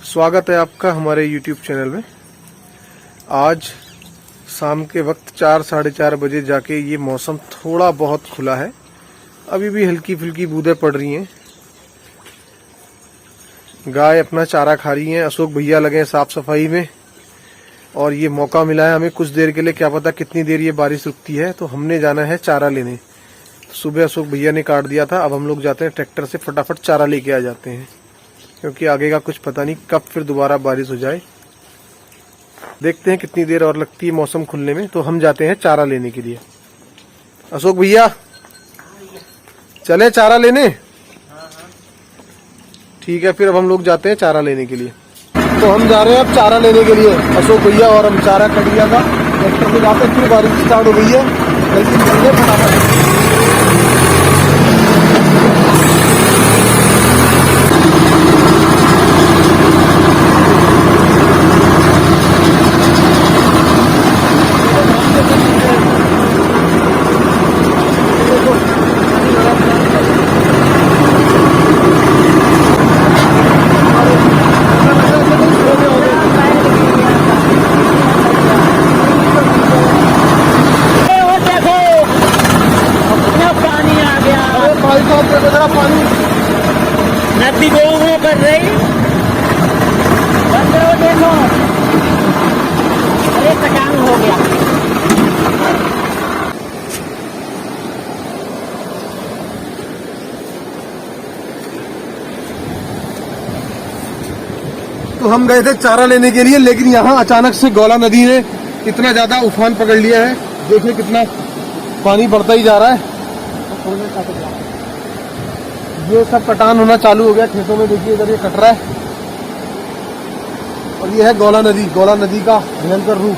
स्वागत है आपका हमारे YouTube चैनल में। आज शाम के वक्त 4-4:30 बजे जाके ये मौसम थोड़ा बहुत खुला है। अभी भी हल्की फुल्की बूंदें पड़ रही हैं। गाय अपना चारा खा रही हैं। अशोक भैया लगे हैं साफ सफाई में और ये मौका मिला है हमें कुछ देर के लिए, क्या पता कितनी देर ये बारिश रुकती है, तो हमने जाना है चारा लेने। सुबह अशोक भैया ने काट दिया था, अब हम लोग जाते हैं ट्रैक्टर से फटाफट चारा लेके आ जाते हैं, क्योंकि आगे का कुछ पता नहीं कब फिर दोबारा बारिश हो जाए। देखते हैं कितनी देर और लगती है मौसम खुलने में, तो हम जाते हैं चारा लेने के लिए। अशोक भैया चले चारा लेने? ठीक है, फिर अब हम लोग जाते हैं चारा लेने के लिए। तो हम जा रहे हैं अब चारा लेने के लिए, अशोक भैया और हम। चारा कट गया था, ट्रैक्टर से जाते फिर बारिश स्टार्ट हो गई है। जल्दी चलिए फटाफट। नदी गो कर रही बंदरो देखो, अरे कटान हो गया। तो हम गए थे चारा लेने के लिए, लेकिन यहाँ अचानक से गौला नदी ने इतना ज्यादा उफान पकड़ लिया है। देखिए कितना पानी बढ़ता ही जा रहा है। ये सब कटान होना चालू हो गया खेतों में। देखिए इधर ये कट रहा है और ये है गौला नदी। गौला नदी का भयंकर रूप।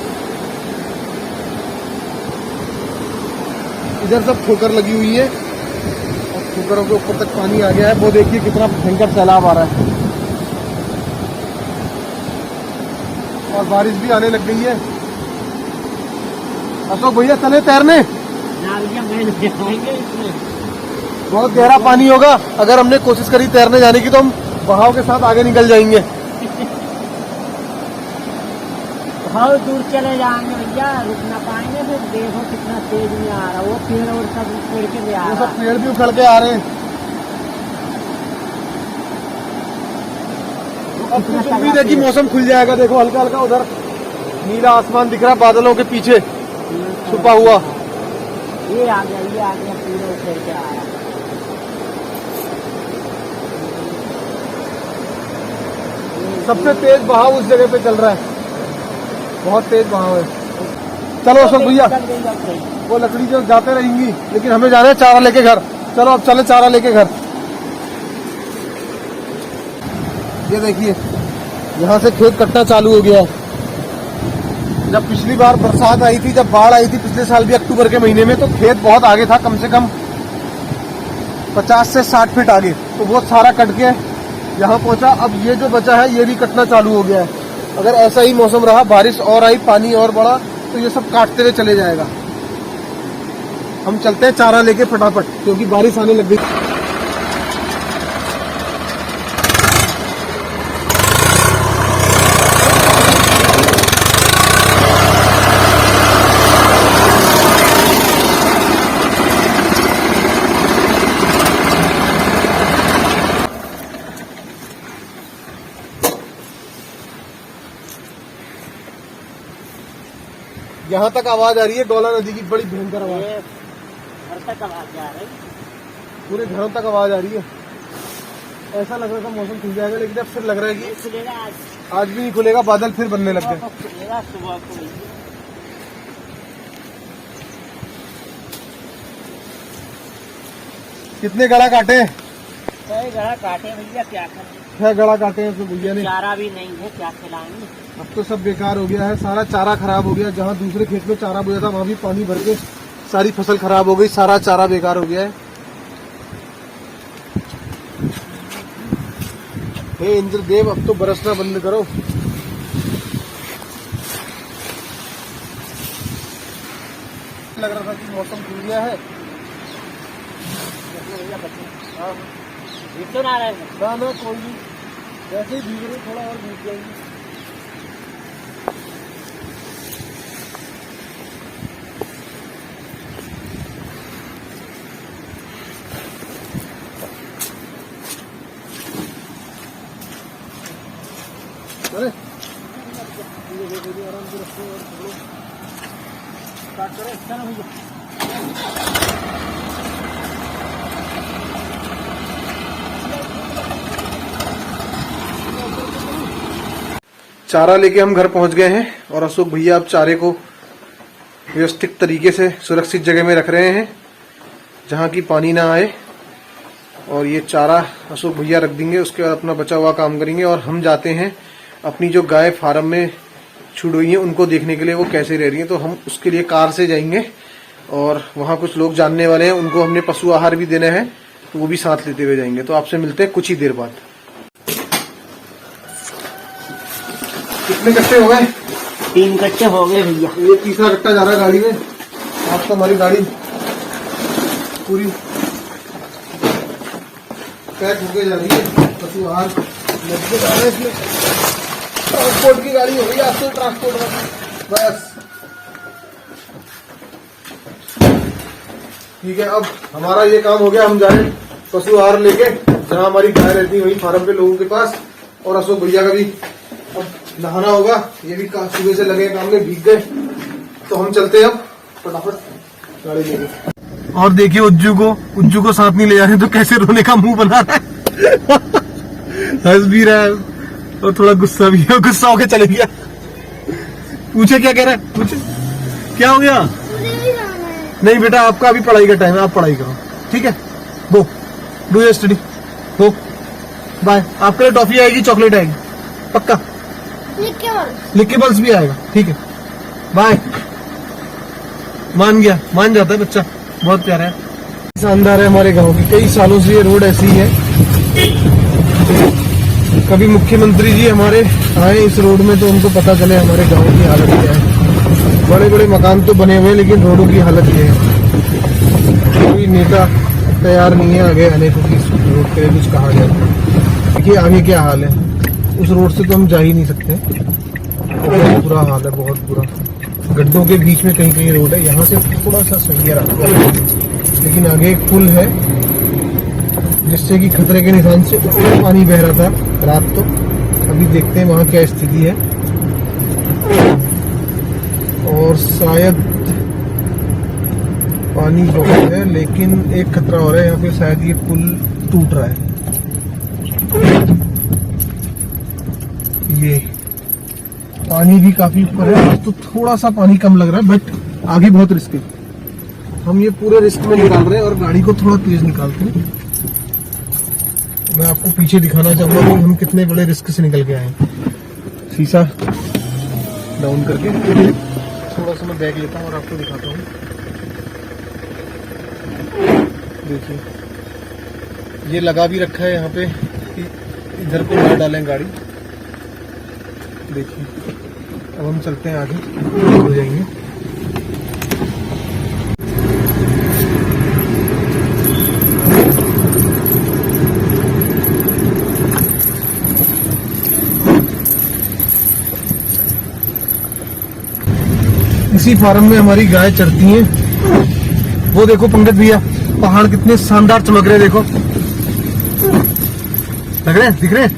इधर सब ठोकर लगी हुई है और ठोकरों के ऊपर तक पानी आ गया है। वो देखिए कितना भयंकर सैलाब आ रहा है और बारिश भी आने लग गई है। अशोक भैया चले तैरने? बहुत गहरा पानी होगा। अगर हमने कोशिश करी तैरने जाने की तो हम बहाव के साथ आगे निकल जाएंगे। बहुत दूर चले जाएंगे भैया, रुक ना पाएंगे। फिर देखो कितना तेज में आ रहा, वो पेड़ और सब उखड़ के भी आ रहा। सब पेड़ भी उखड़ के आ रहे हैं। अब कुछ उम्मीद है कि मौसम खुल जाएगा। देखो हल्का हल्का उधर नीला आसमान दिख रहा है बादलों के पीछे छुपा हुआ। ये आ गया, ये आ गया, पेड़ उखड़ के आ रहा। सबसे तेज बहाव उस जगह पे चल रहा है, बहुत तेज बहाव है। चलो अशोक भैया, वो लकड़ी जो जाते रहेंगी, लेकिन हमें जाना है चारा लेके घर। चलो अब चले चारा लेके घर। ये देखिए यहाँ से खेत कटना चालू हो गया है। जब पिछली बार बरसात आई थी, जब बाढ़ आई थी पिछले साल भी अक्टूबर के महीने में, तो खेत बहुत आगे था, कम से कम 50 से 60 फीट आगे। तो वो सारा कट के यहाँ पहुंचा। अब ये जो बचा है ये भी कटना चालू हो गया है। अगर ऐसा ही मौसम रहा, बारिश और आई, पानी और बढ़ा, तो ये सब काटते हुए चले जाएगा। हम चलते हैं चारा लेके फटाफट, क्योंकि बारिश आने लग गई। यहाँ तक आवाज आ रही है गौला नदी की, बड़ी भयंकर आवाज। घर तक आवाज आ रही, पूरे घरों तक आवाज आ रही है। ऐसा लग रहा था मौसम खुल जाएगा, लेकिन अब फिर लग रहा है कि खुलेगा आज भी नहीं खुलेगा। बादल फिर बनने लग गए। खुलेगा सुबह को। कितने गड़ा काटे? गड़ा काटे भैया, क्या करें। 6 गड़ा काटे हैं तो भैया ने। चारा भी नहीं है, क्या खिलाएंगे। अब तो सब बेकार हो गया है, सारा चारा खराब हो गया। जहाँ दूसरे खेत में चारा बोया था वहाँ भी पानी भर के सारी फसल खराब हो गई, सारा चारा बेकार हो गया है। हे इंद्रदेव, अब तो बरसना बंद करो। लग रहा था कि मौसम खुल गया है। ना रहे ना कोई नहीं। वैसे ही भीग रही, थोड़ा और भीग जाएंगी। अरे आराम से रखो और छोड़ो, स्टार्ट करो। अच्छा ना भैया, चारा लेके हम घर पहुंच गए हैं और अशोक भैया अब चारे को व्यवस्थित तरीके से सुरक्षित जगह में रख रहे हैं जहां की पानी ना आए। और ये चारा अशोक भैया रख देंगे, उसके बाद अपना बचा हुआ काम करेंगे। और हम जाते हैं अपनी जो गाय फार्म में छुड़ हुई हैं उनको देखने के लिए, वो कैसे रह रही हैं। तो हम उसके लिए कार से जाएंगे और वहां कुछ लोग जानने वाले हैं, उनको हमने पशु आहार भी देना है, तो वो भी साथ लेते हुए जाएंगे। तो आपसे मिलते हैं कुछ ही देर बाद। कितने कट्टे हो गए? 3 कट्टे हो गए भैया। ये तीसरा कट्टा जा रहा है गाड़ी में। आज तो हमारी गाड़ी पूरी पैक होके जा रही है, पशु आहार लग जा रहा है इसमें। ट्रांसपोर्ट की गाड़ी हो गई आज तो, ट्रांसपोर्ट बस। ठीक है, अब हमारा ये काम हो गया। हम जाए पशु आहार लेके जहाँ हमारी गाय रहती है वही फार्म पे लोगों के पास। और अशोक भैया का भी अब नहाना होगा, ये भी सुबह से लगे काम में, भीग गए। तो हम चलते हैं अब फटाफट गाड़ी लेके। और देखिए उज्जू को साथ नहीं ले जा रहे तो कैसे रोने का मुंह बना रहा है। हंस भी रहा है और थोड़ा गुस्सा भी है, गुस्सा होके चले गया। पूछे क्या कह रहा है, पूछे क्या हो गया? नहीं बेटा, आपका अभी पढ़ाई का टाइम है, आप पढ़ाई करो, ठीक है? Go do your study, go bye. आपके लिए टॉफी आएगी, चॉकलेट आएगी, पक्का। लिकेबल्स भी आएगा, ठीक है? बाय। मान गया, मान जाता है बच्चा, बहुत प्यारा है। शानदार है हमारे गांव की, कई सालों से ये रोड ऐसी ही है। कभी मुख्यमंत्री जी हमारे आए इस रोड में तो उनको पता चले हमारे गांव की हालत क्या है। बड़े बड़े मकान तो बने हुए लेकिन रोडों की हालत ये है। कोई नेता तैयार नहीं है आगे आने को कि इस रोड के लिए कुछ कहा जाए। देखिए आगे क्या हाल है, उस रोड से तो हम जा ही नहीं सकते, बहुत बुरा हाल है, बहुत बुरा। गड्ढों के बीच में कहीं कहीं रोड है, यहाँ से थोड़ा सा सही है रास्ता, लेकिन आगे एक पुल है जिससे कि खतरे के निशान से ऊपर पानी बह रहा था रात। तो अभी देखते हैं वहाँ क्या स्थिति है। और शायद पानी बहुत है, लेकिन एक खतरा हो रहा है, यहाँ पे शायद ये पुल टूट रहा है। ये पानी भी काफी ऊपर है, तो थोड़ा सा पानी कम लग रहा है, बट आगे बहुत रिस्क है। हम ये पूरे रिस्क में निकाल रहे हैं और गाड़ी को थोड़ा तेज निकालते हैं। मैं आपको पीछे दिखाना चाहूंगा कि हम कितने बड़े रिस्क से निकल के आए। शीशा डाउन करके थोड़ा सा मैं बैग लेता हूँ और आपको दिखाता हूँ। देखिए ये लगा भी रखा है यहाँ पे, इधर को ना डालें गाड़ी। देखिए अब हम चलते हैं आगे, हो जाएंगे। इसी फार्म में हमारी गाय चरती हैं। वो देखो पंकज भैया, पहाड़ कितने शानदार चमक रहे हैं, देखो लग रहे हैं, दिख रहे हैं?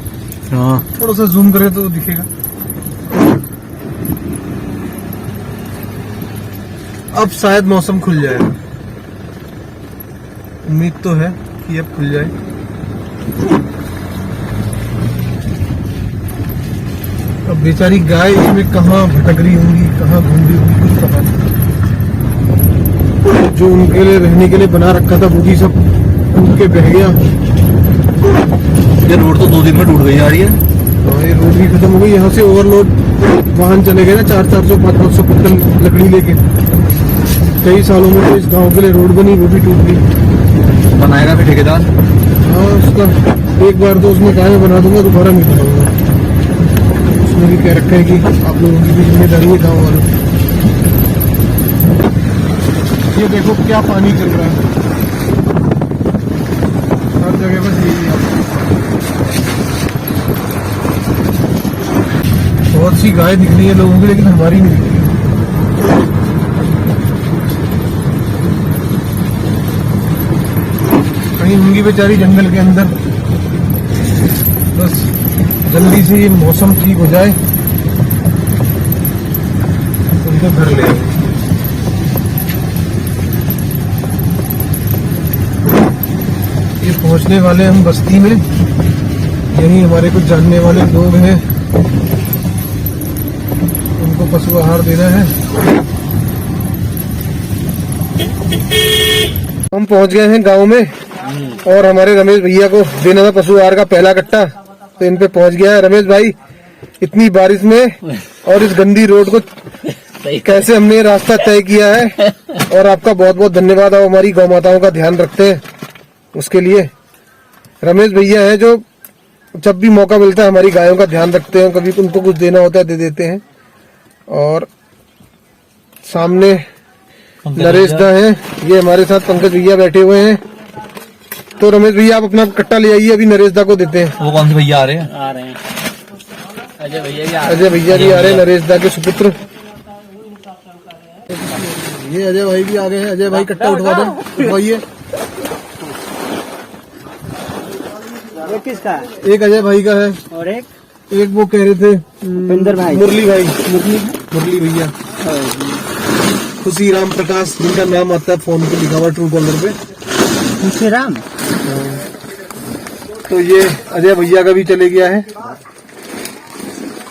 हाँ, थोड़ा सा जूम करें तो दिखेगा। अब शायद मौसम खुल जाएगा, उम्मीद तो है कि अब खुल जाए। अब बेचारी गाय इसमें कहाँ भटक रही होंगी, कहाँ घूम रही होंगी, कुछ पता नहीं। जो उनके लिए रहने के लिए बना रखा था वो भी सब टूट के बह गया। ये रोड तो 2 दिन में टूट गई आ रही है। हाँ, ये रोड भी खत्म हो गई। यहाँ से ओवरलोड वाहन चले गए ना, 400-400 500 कुंटल लकड़ी लेके। कई सालों में तो इस गांव के लिए रोड बनी, वो भी टूट गई। बनाएगा फिर ठेकेदार? हाँ, उसका एक बार तो उसने कहा मैं बना दूंगा, दोबारा नहीं बनाऊंगा। उसने भी कह रखा है कि आप लोगों की भी जिम्मेदारी है गाँव वालों। ये देखो क्या पानी चल रहा है हर जगह, बस यही है। बहुत सी गाय दिख रही है लोगों की, लेकिन हमारी नहीं दिख रही। कहीं होंगी बेचारी जंगल के अंदर। बस जल्दी से ये मौसम ठीक हो जाए, उनको घर ले आए। ये पहुंचने वाले हम बस्ती में, यही हमारे कुछ जानने वाले लोग हैं, उनको पशु आहार देना है। हम पहुंच गए हैं गांव में और हमारे रमेश भैया को देना था पशु आहार का पहला कट्टा, तो इन पे पहुंच गया है। रमेश भाई, इतनी बारिश में और इस गंदी रोड को कैसे हमने ये रास्ता तय किया है, और आपका बहुत बहुत धन्यवाद। आप हमारी गौ माताओं का ध्यान रखते हैं, उसके लिए रमेश भैया हैं जो जब भी मौका मिलता है हमारी गायों का ध्यान रखते हैं। कभी उनको कुछ देना होता है दे देते हैं। और सामने नरेश दा हैं, ये हमारे साथ पंकज भैया बैठे हुए हैं। तो रमेश भैया आप अपना कट्टा ले आइए, अभी नरेश दा को देते हैं। वो कौन से भैया आ रहे हैं? आ रहे हैं अजय भैया भी आ रहे हैं, नरेश दा के सुपुत्र। ये अजय भाई भी आ गए हैं। अजय भाई कट्टा उठवा दो, उठवाइए। ये किसका है? एक अजय भाई का है और एक वो कह रहे थे उपेंद्र भाई, मुरली भाई, मुरली भैया, खुशी राम प्रकाश जिनका नाम आता है फोन पे लिखा हुआ ट्रू कॉलर पे, खुशी राम। तो ये अजय भैया का भी चले गया है।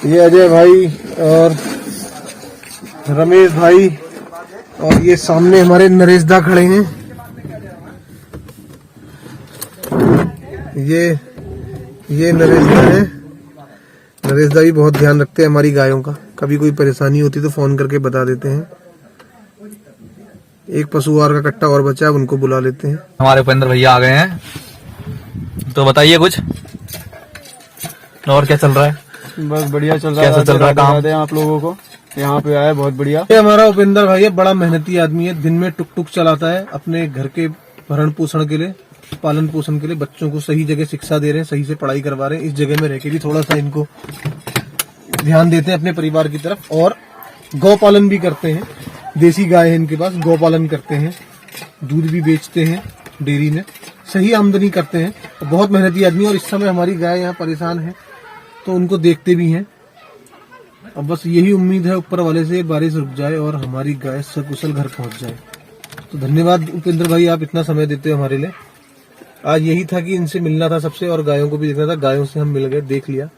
ये अजय भाई और रमेश भाई, और ये सामने हमारे नरेश दा खड़े हैं। ये नरेश दा है। नरेश दा भी बहुत ध्यान रखते हैं हमारी गायों का, कभी कोई परेशानी होती तो फोन करके बता देते हैं। एक पशु आहार का कट्टा और बचा है, उनको बुला लेते हैं। हमारे उपेंद्र भैया आ गए हैं, तो बताइए कुछ और क्या चल रहा है? बस बढ़िया चल रहा है। कैसा चल रहा है काम? आप लोगों को यहाँ पे आया, बहुत बढ़िया। ये हमारा उपेंद्र भाई है, बड़ा मेहनती आदमी है। दिन में टुक टुक चलाता है अपने घर के भरण पोषण के लिए, पालन पोषण के लिए। बच्चों को सही जगह शिक्षा दे रहे हैं, सही से पढ़ाई करवा रहे हैं। इस जगह में रह के भी थोड़ा सा इनको ध्यान देते हैं अपने परिवार की तरफ। और गौ पालन भी करते हैं, देसी गाय है इनके पास, गौ पालन करते हैं, दूध भी बेचते हैं डेयरी में, सही आमदनी करते हैं। बहुत मेहनती आदमी। और इस समय हमारी गाय यहाँ परेशान है, तो उनको देखते भी हैं। अब बस यही उम्मीद है ऊपर वाले से बारिश रुक जाए और हमारी गाय सकुशल घर पहुंच जाए। तो धन्यवाद उपेंद्र भाई, आप इतना समय देते हो हमारे लिए। आज यही था कि इनसे मिलना था सबसे, और गायों को भी देखना था। गायों से हम मिल गए, देख लिया,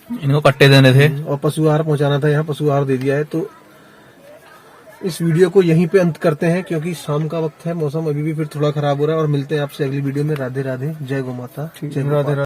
इनको कट्टे देने थे और पशु आहार पहुंचाना था। यहाँ पशु आहार दे दिया है। तो इस वीडियो को यहीं पे अंत करते हैं, क्योंकि शाम का वक्त है, मौसम अभी भी फिर थोड़ा खराब हो रहा है। और मिलते हैं आपसे अगली वीडियो में। राधे राधे, जय गौ माता, जय राधे।